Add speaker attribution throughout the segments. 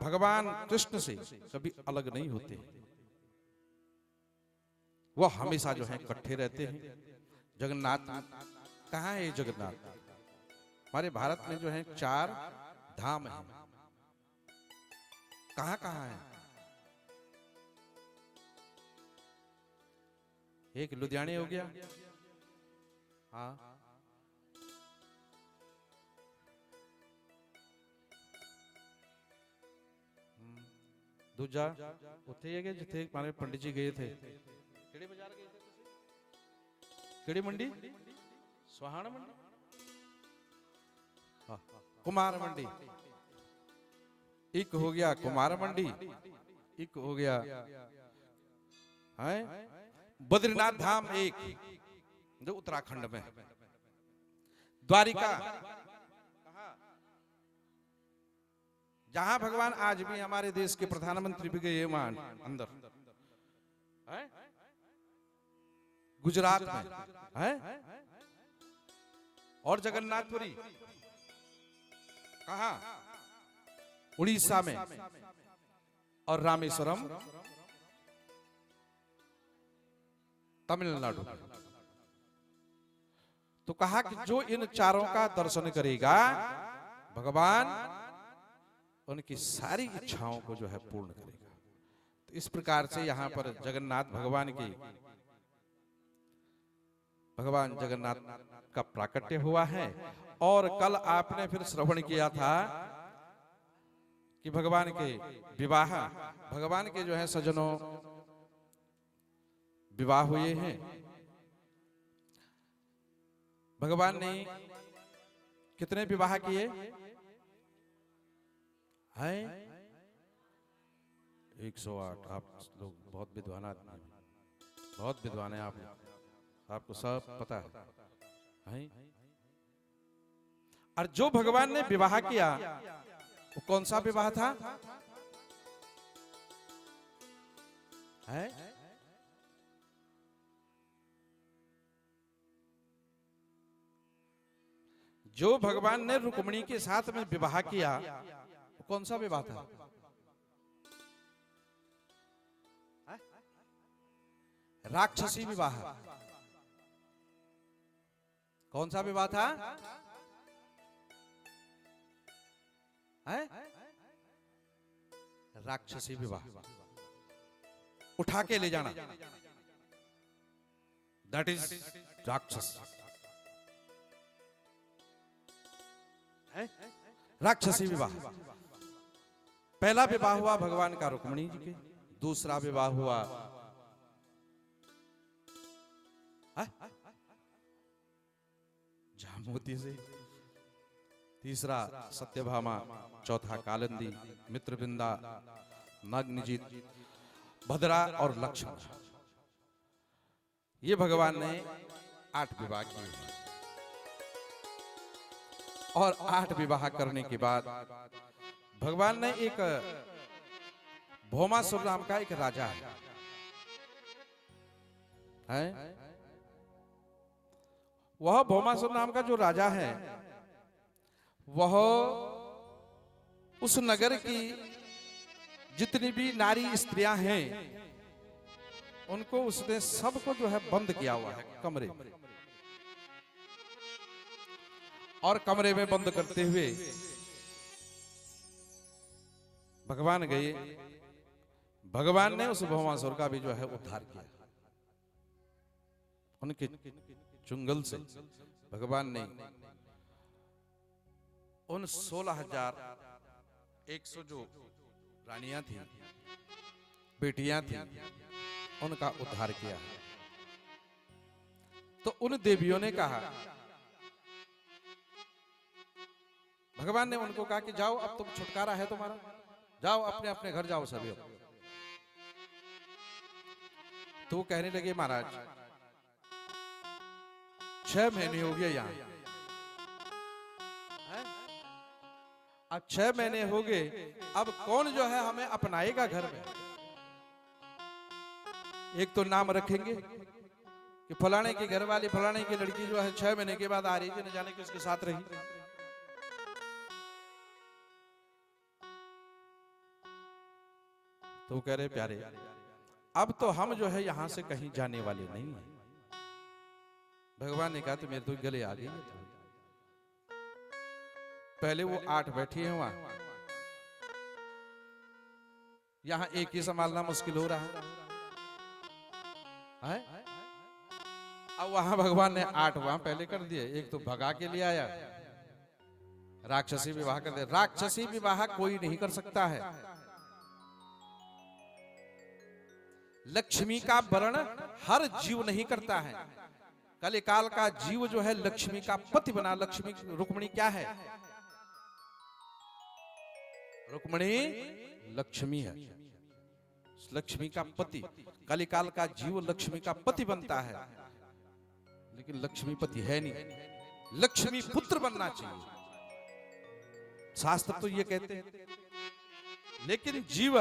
Speaker 1: भगवान कृष्ण से कभी अलग नहीं होते, वो हमेशा जो है इकट्ठे रहते हैं। जगन्नाथ कहाँ है? जगन्नाथ हमारे भारत में जो है 4 धाम हैं, कहाँ कहाँ है? एक लुधियाने हो गया, हाँ, दूजा उत्थे है कि जिथे हमारे पंडित जी गए थे, केड़े बाजार गए थे तुसी? केड़ी मंडी? सुहाना मंडी, हाँ, कुमार मंडी। एक हो गया कुमार मंडी, एक हो गया है बद्रीनाथ धाम, एक जो उत्तराखंड में, द्वारिका, जहां भगवान आज भी हमारे देश के प्रधानमंत्री भी गए वहां अंदर है, गुजरात में है, और जगन्नाथपुरी कहां? उड़ीसा में, और रामेश्वरम तमिलनाडु। तो कहा कि जो इन चारों का दर्शन करेगा भगवान उनकी सारी इच्छाओं को जो है पूर्ण करेगा। तो इस प्रकार से यहां पर जगन्नाथ भगवान जगन्नाथ का प्राकट्य हुआ है। और कल आपने फिर श्रवण किया था कि भगवान के विवाह, भगवान के जो है सज्जनों विवाह हुए हैं। भगवान ने कितने विवाह किए हैं? 108। आप लोग बहुत विद्वान आदमी हैं, बहुत विद्वान हैं आप लोग, आपको सब पता है। और जो भगवान ने विवाह किया वो कौन सा विवाह था? है? जो भगवान ने रुक्मिणी के साथ में विवाह किया वो कौन सा विवाह था? राक्षसी विवाह। कौन सा विवाह था? है? राक्षसी विवाह, उठा के ले जाना, दैट इज राक्षस। राक्षसी विवाह। पहला विवाह हुआ भगवान का रुक्मिणी जी के, दूसरा विवाह हुआ जामवती से, तीसरा सत्यभामा, चौथा कालिंदी, मित्रविंदा, नग्नजित, भद्रा और लक्ष्मण। ये भगवान ने 8 विवाह किए। और 8 विवाह करने के बाद भगवान ने एक भौमासुर नाम का एक राजा है? वह भौमासुर नाम का जो राजा है वह उस नगर की जितनी भी नारी स्त्रियां हैं उनको उसने सबको जो है बंद किया हुआ है कमरे में। और कमरे में बंद करते हुए भगवान गए। भगवान ने उस भौमासुर का भी जो है उद्धार किया। उनके चुंगल से भगवान ने उन 16,100 जो रानियां थी, बेटियां थी, उनका उद्धार किया। तो उन देवियों ने कहा, भगवान ने उनको कहा कि जाओ, अब तुम छुटकारा है तुम्हारा, जाओ अपने अपने घर जाओ सभी। तो वो कहने लगे महाराज 6 महीने हो गए यहाँ, अब 6 महीने हो गए, अब कौन जो है हमें अपनाएगा घर में? एक तो नाम रखेंगे कि फलाने की घरवाली, फलाने की लड़की जो है 6 महीने के बाद आ रही थी, न जाने किसके साथ रही। तो वो कह रहे प्यारे अब तो हम जो है यहां से कहीं जाने वाले नहीं है। भगवान ने कहा तो मेरे तो गले आ गई है। पहले वो 8 बैठी है वहां, यहां एक ही संभालना मुश्किल हो रहा है। अब वहां भगवान ने 8 वहां पहले कर दिए, एक तो भगा के लिए आया, राक्षसी विवाह कर दिया। राक्षसी विवाह कोई नहीं कर सकता है। लक्ष्मी का वर्ण हर जीव नहीं करता है। कलिकाल का जीव जो है लक्ष्मी का पति बना। लक्ष्मी रुक्मिणी क्या है? रुक्मिणी लक्ष्मी है, लक्ष्मी का पति। कलिकाल का जीव लक्ष्मी का पति बनता है, लेकिन लक्ष्मी पति है नहीं, लक्ष्मी पुत्र बनना चाहिए। शास्त्र तो ये कहते हैं, लेकिन जीव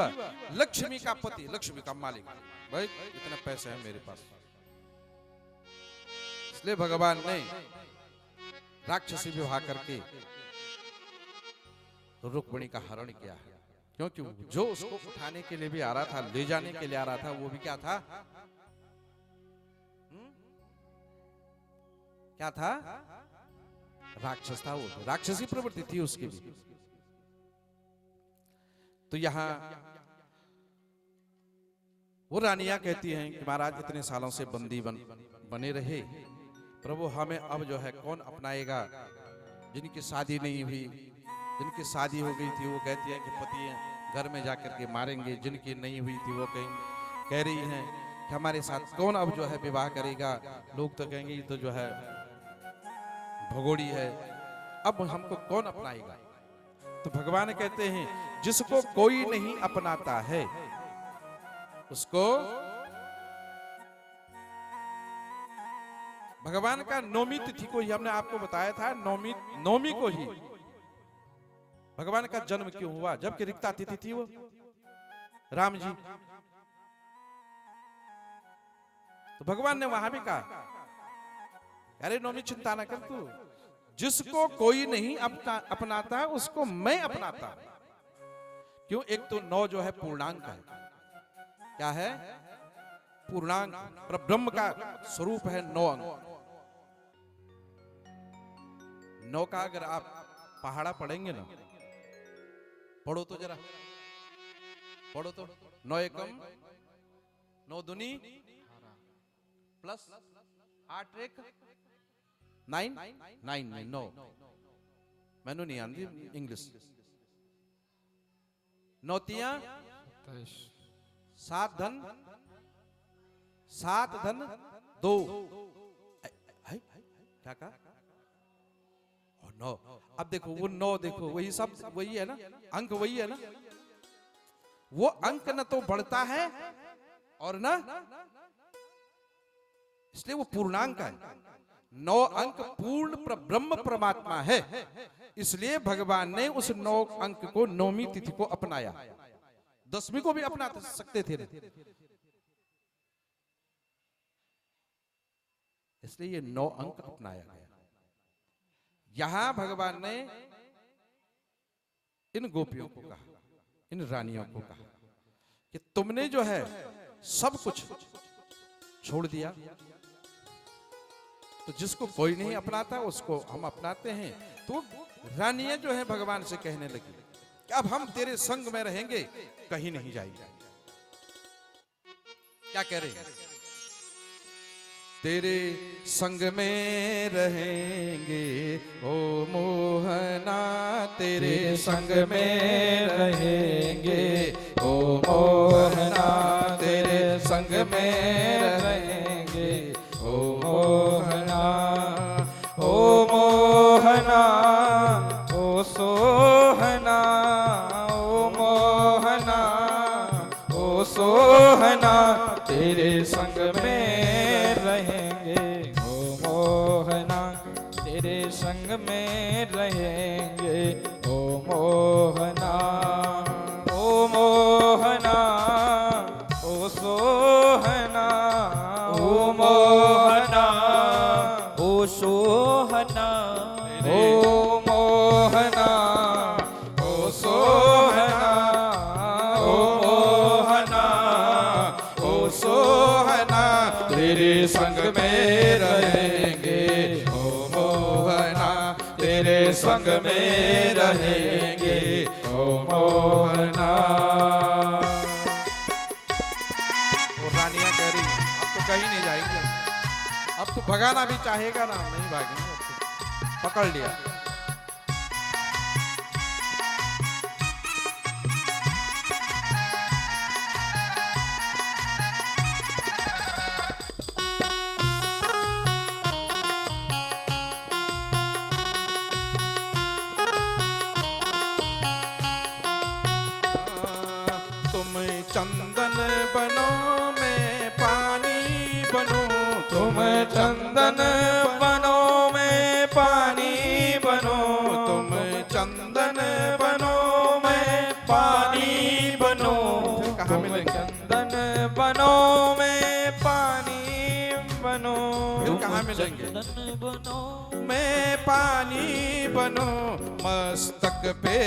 Speaker 1: लक्ष्मी का पति, लक्ष्मी का मालिक। भाई इतने पैसे हैं मेरे पास, इसलिए भगवान ने राक्षसी विवाह करके रुक्मिणी का हरण किया है। क्योंकि जो उसको उठाने के लिए भी आ रहा था, ले जाने के लिए आ रहा था, वो भी क्या था? क्या था? राक्षस था। वो राक्षसी प्रवृत्ति थी उसकी भी। तो यहां वो रानियां कहती हैं कि महाराज इतने सालों से बंदी बने रहे, प्रभु हमें अब जो है कौन अपनाएगा? जिनकी शादी नहीं हुई, जिनकी शादी हो गई थी, वो कहती है कि पति घर में जाकर के मारेंगे। जिनकी नहीं हुई थी वो कह रही हैं कि हमारे साथ कौन अब जो है विवाह करेगा? लोग तो कहेंगे ये तो जो है भगोड़ी है, अब हमको कौन अपनाएगा? तो भगवान कहते हैं जिसको कोई नहीं अपनाता है उसको। भगवान का नौमी तिथि को ही हमने आपको बताया था, नौमी को ही भगवान का जन्म क्यों हुआ? जबकि रिक्ता तिथि थी वो राम जी। तो भगवान ने वहां भी कहा अरे नौमी चिंता ना कर तू, जिसको कोई नहीं अपनाता उसको मैं अपनाता। क्यों? एक तो 9 जो है पूर्णांक है। क्या है? पूर्णांक। ब्रह्म का स्वरूप है 9 अंक। 9 का अगर आप पहाड़ा पढ़ेंगे ना, पढ़ो तो जरा, पढ़ो तो। 9 एकम 9 दूनी प्लस 8 एक 9 मैनू नहीं आती इंग्लिश। 9 तियां 7 धन 2। क्या कहा? और 9। अब देखो वो 9, देखो वही सब वही है ना, अंक वही है ना। वो अंक न तो बढ़ता है और ना, इसलिए वो पूर्णांक है। 9 अंक पूर्ण ब्रह्म परमात्मा है। इसलिए भगवान ने उस 9 अंक को नौमी तिथि को अपनाया। 10वीं को भी अपना सकते थे, इसलिए ये 9 अंक अपनाया गया। यहां भगवान ने इन गोपियों को कहा, इन रानियों को कहा कि तुमने जो है सब कुछ छोड़ दिया, तो जिसको कोई नहीं अपनाता उसको हम अपनाते हैं। तो रानियां जो है भगवान से कहने लगी कि अब हम तेरे संग में रहेंगे, कहीं नहीं जाएंगे। क्या कह रहे हैं? तेरे संग में रहेंगे ओ मोहना, तेरे संग में रहेंगे ओ मोहना, तेरे संग में रहेंगे ओ मोहना। ओ मोहना ओ सोहना, ओ मोहना ओ सोहना, तेरे संग में रहेंगे ओ मोहना, तेरे संग में रहेंगे ओ मोहना। ओ मोहना ओ सोहना, ओ मोहना ओ सोहना, ओ मोहना ओ सोहना, ओ मोहना संग में रहेंगे ओ मोहना, तेरे संग में रहेंगे ओ मोहना। और रानियां कह रही अब तो कहीं नहीं जाएंगे, अब तो भगाना भी चाहेगा ना, नहीं भागेंगे, अब तो पकड़ लिया। चंदन बनो मैं पानी बनो, तुम चंदन बनो मैं पानी बनो, तुम चंदन बनो मैं पानी बनो। कहाँ मिलेंगे? चंदन बनो मैं पानी बनो, कहाँ मिलेंगे? मैं पानी बनो, मस्तक पे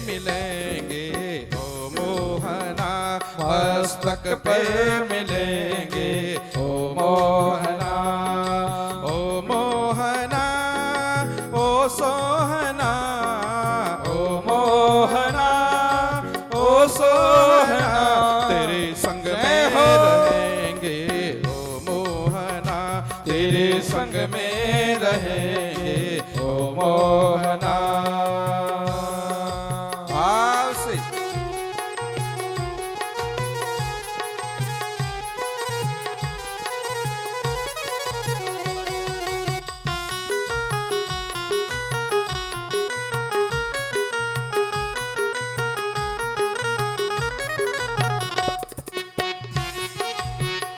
Speaker 1: मिलेंगे ओ मोहना, मस्तक पे मिलेंगे ओ मोहना। ओ मोहना ओ सोहना, ओ मोहना ओ सोहना, तेरे संग में रहेंगे ओ मोहना, तेरे संग में रहेंगे ओ मोहना।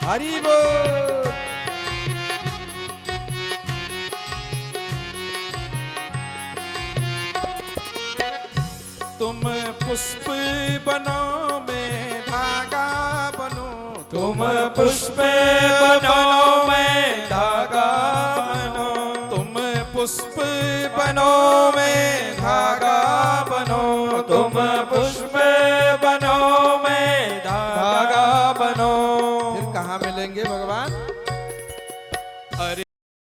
Speaker 1: हरि बोल। तुम पुष्प बनो मैं धागा बनो, तुम पुष्प बनो मैं धागा बनो, तुम पुष्प बनो मैं